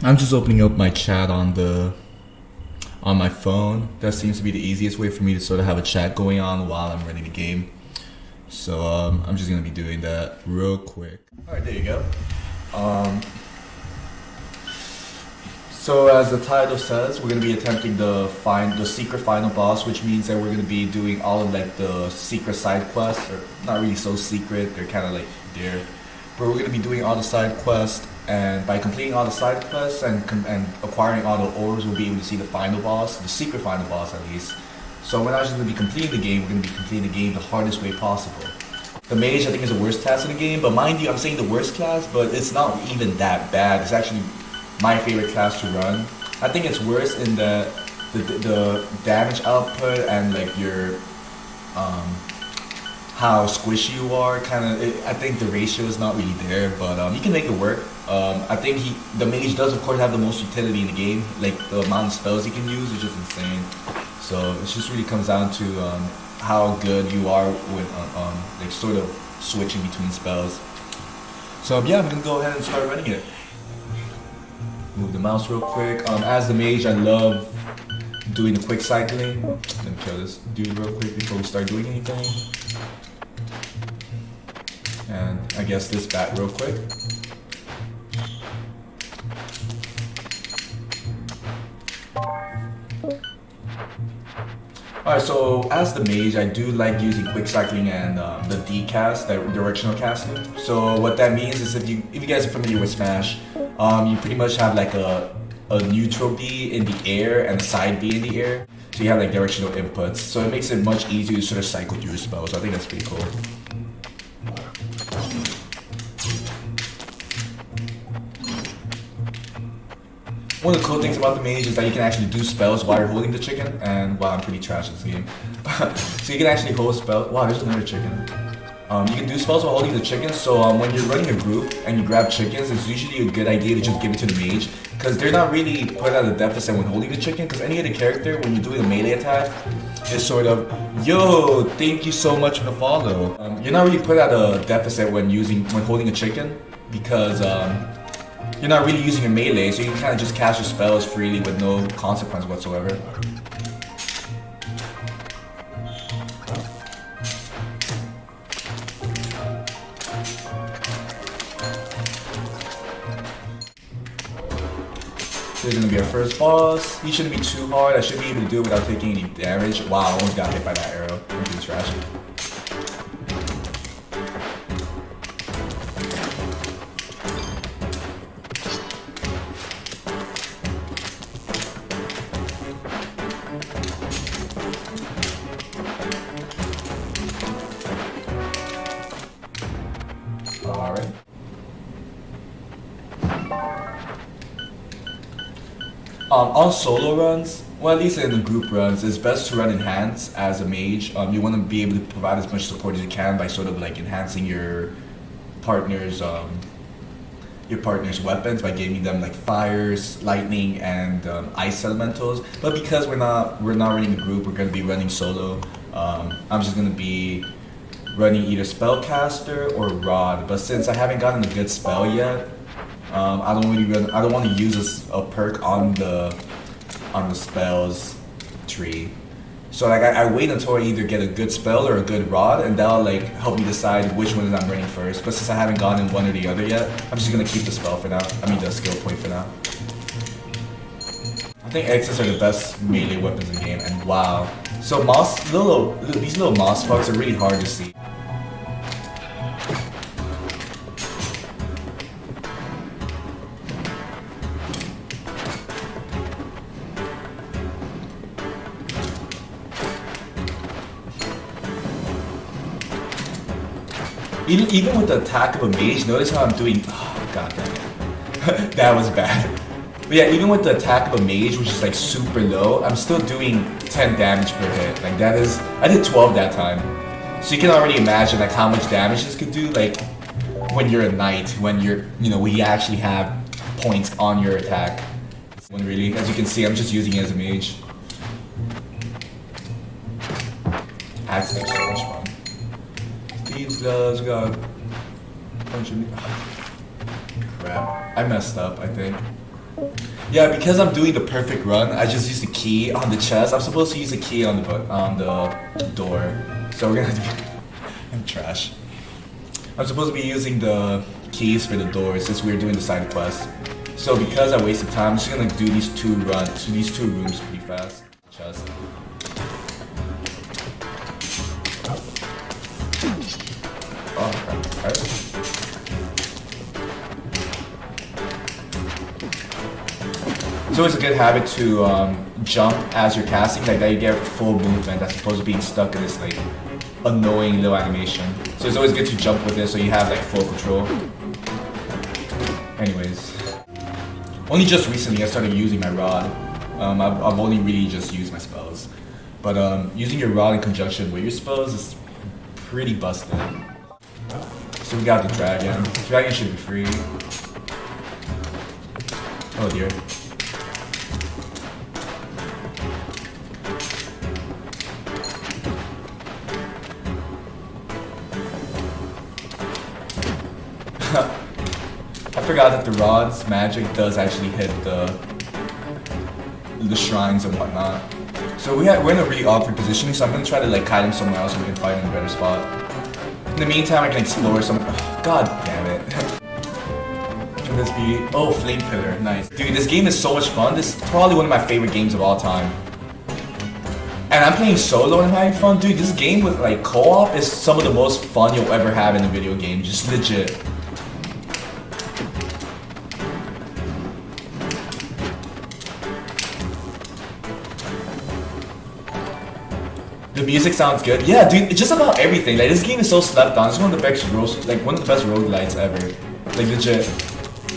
I'm just opening up my chat on my phone. That seems to be the easiest way for me to sort of have a chat going on while I'm running the game. So I'm just gonna be doing that real quick. All right, there you go. So as the title says, we're gonna be attempting the secret final boss, which means that we're gonna be doing all of like the secret side quests, or not really so secret. They're kind of like there, but we're gonna be doing all the side quests, and by completing all the side quests and acquiring all the orbs, we'll be able to see the final boss, the secret final boss at least. So we're not just gonna be completing the game; we're gonna be completing the game the hardest way possible. The mage, I think, is the worst class in the game, but mind you, I'm saying the worst class, but it's not even that bad. It's actually my favorite class to run. I think it's worse in the damage output and like your how squishy you are. I think the ratio is not really there, but you can make it work. I think the mage does of course have the most utility in the game. Like the amount of spells he can use is just insane. So it just really comes down to how good you are with like sort of switching between spells. So yeah, I'm gonna go ahead and start running it. Move the mouse real quick. As the mage, I love doing the quick cycling. Let me kill this dude real quick before we start doing anything. And I guess this bat real quick. Alright, so as the mage, I do like using quick cycling and the D cast, that directional casting. So what that means is if you guys are familiar with Smash, you pretty much have like a neutral B in the air and a side B in the air. So you have like directional inputs. So it makes it much easier to sort of cycle through your spells. So I think that's pretty cool. One of the cool things about the mage is that you can actually do spells while you're holding the chicken, and wow, I'm pretty trash at this game. So you can actually hold spells. Wow, there's another chicken. You can do spells while holding the chicken, so when you're running a group and you grab chickens, it's usually a good idea to just give it to the mage, because they're not really put at a deficit when holding the chicken, because any other character, when you're doing a melee attack, is sort of, yo, thank you so much for the follow. You're not really put at a deficit when holding a chicken, because you're not really using your melee, so you can kind of just cast your spells freely with no consequence whatsoever. This is gonna be our first boss. He shouldn't be too hard. I should be able to do it without taking any damage. Wow, I almost got hit by that arrow. I'm pretty trash. Alright. On solo runs, well at least in the group runs, it's best to run enhance as a mage. You want to be able to provide as much support as you can by sort of like enhancing your partner's weapons by giving them like fires, lightning, and ice elementals. But because we're not running a group, we're gonna be running solo. I'm just gonna be running either spellcaster or rod. But since I haven't gotten a good spell yet, I don't want to use a perk on the spells tree. So like I wait until I either get a good spell or a good rod, and that'll like help me decide which one I'm running first. But since I haven't gotten one or the other yet, I'm just gonna keep the spell for now. I mean the skill point for now. I think X's are the best melee weapons in the game, and wow. So these little moss fucks are really hard to see. Even with the attack of a mage, notice how I'm doing. Oh, god damn it. That was bad. But yeah, even with the attack of a mage, which is like super low, I'm still doing 10 damage per hit. Like that is, I did 12 that time. So you can already imagine like how much damage this could do. Like when you're a knight, when we actually have points on your attack. When really, as you can see, I'm just using it as a mage. That's so much fun. These gloves got a bunch of crap. I messed up, I think. Yeah, because I'm doing the perfect run, I just use the key on the chest. I'm supposed to use the key on the door. So we're gonna do I'm trash. I'm supposed to be using the keys for the doors since we're doing the side quest. So because I wasted time, I'm just gonna do these two rooms pretty fast. Chest. Oh crap. Alright. It's always a good habit to jump as you're casting, like that you get full movement as opposed to being stuck in this like annoying little animation. So it's always good to jump with this so you have like full control. Anyways. Only just recently I started using my rod. I've only really just used my spells. But using your rod in conjunction with your spells is pretty busted. So we got the dragon. Dragon should be free. Oh dear. I forgot that the rod's magic does actually hit the shrines and whatnot. So we're in a really awkward position, so I'm gonna try to like kite him somewhere else and we can fight in a better spot. In the meantime, I can explore some. Oh, God damn it! Can this be? Oh, flame pillar, nice. Dude, this game is so much fun. This is probably one of my favorite games of all time. And I'm playing solo and having fun, dude. This game with like co-op is some of the most fun you'll ever have in a video game. Just legit. The music sounds good. Yeah, dude, just about everything. Like this game is so slept on. It's one of the best roguelites ever. Like legit.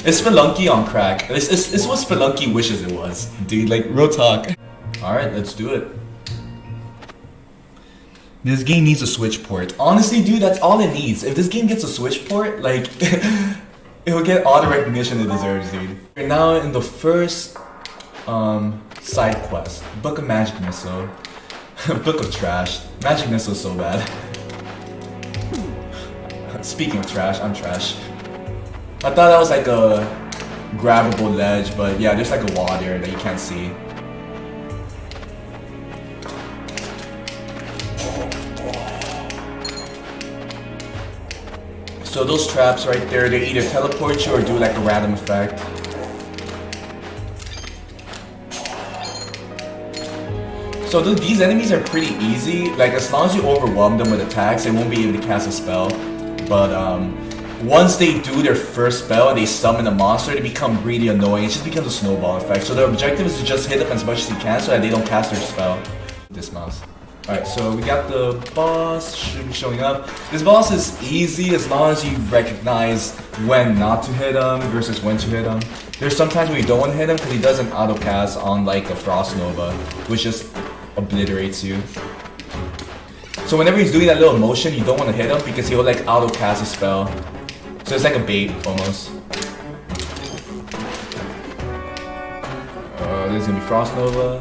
It's Spelunky on crack. It's what Spelunky wishes it was. Dude, like real talk. Alright, let's do it. This game needs a Switch port. Honestly, dude, that's all it needs. If this game gets a Switch port, like it will get all the recognition it deserves, dude. We're now in the first side quest. Book of Magic Missile. Book of trash. Magic Missile is so bad. Speaking of trash, I'm trash. I thought that was like a grabbable ledge, but yeah, there's like a wall there that you can't see. So those traps right there, they either teleport you or do like a random effect. So these enemies are pretty easy. Like as long as you overwhelm them with attacks, they won't be able to cast a spell. But once they do their first spell and they summon a monster, they become really annoying. It just becomes a snowball effect. So the objective is to just hit them as much as you can so that they don't cast their spell. This mouse. Alright, so we got the boss showing up. This boss is easy as long as you recognize when not to hit him versus when to hit him. There's sometimes when you don't want to hit him because he does an auto cast on like a Frost Nova, which just obliterates you. So whenever he's doing that little motion, you don't want to hit him because he'll like auto cast a spell. So it's like a bait almost. This is gonna be Frost Nova.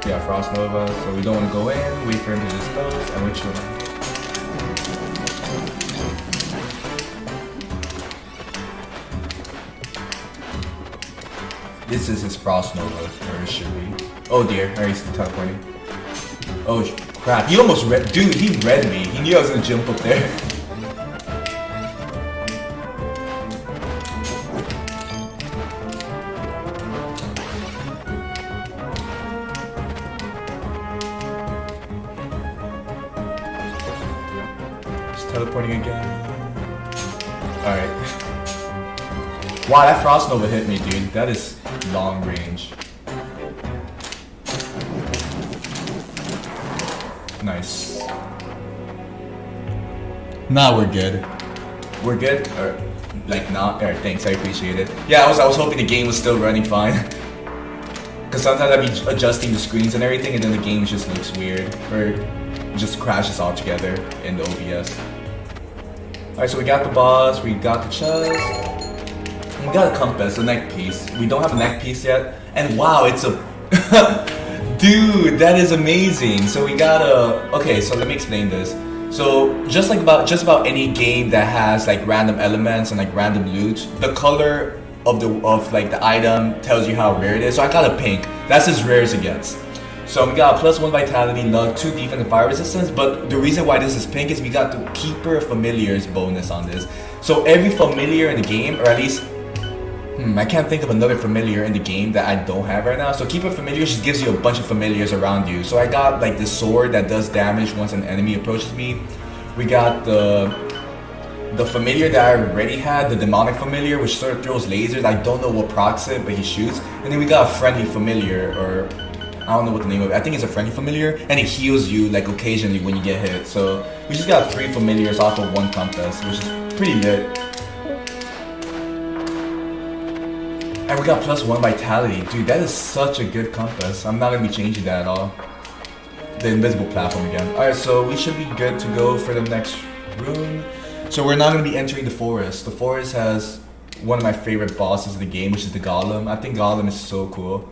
Yeah, Frost Nova. So we don't want to go in, wait for him to dispose, and we're chilling. This is his Frost Nova, or it should be. Oh dear, alright, he's teleporting. Oh crap, he almost read. Dude, he read me. He knew I was gonna jump up there. Just teleporting again. Alright. Wow, that Frost Nova hit me, dude. That is long range. Nice. Now we're good. We're good? Or like not? Alright, thanks, I appreciate it. Yeah, I was hoping the game was still running fine. Cause sometimes I'd be adjusting the screens and everything and then the game just looks weird. Or just crashes altogether in the OBS. Alright, so we got the boss, we got the chest. We got a compass, a neck piece. We don't have a neck piece yet. And wow, it's a... Dude, that is amazing. So we got a... Okay, so let me explain this. So just about any game that has like random elements and like random loot, the color of like the item tells you how rare it is. So I got a pink. That's as rare as it gets. So we got +1 vitality, luck, 2 defense and fire resistance. But the reason why this is pink is we got the Keeper Familiars bonus on this. So every familiar in the game, or at least I can't think of another familiar in the game that I don't have right now. So Keeper Familiar just gives you a bunch of familiars around you. So I got like the sword that does damage once an enemy approaches me. We got the familiar that I already had, the demonic familiar, which sort of throws lasers. I don't know what procs it, but he shoots. And then we got a friendly familiar, or I don't know what the name of it. I think it's a friendly familiar, and it heals you like occasionally when you get hit. So we just got 3 familiars off of 1 compass, which is pretty lit. And we got +1 vitality. Dude, that is such a good compass. I'm not gonna be changing that at all. The invisible platform again. Alright, so we should be good to go for the next room. So we're not gonna be entering the forest. The forest has one of my favorite bosses of the game, which is the Golem. I think Golem is so cool.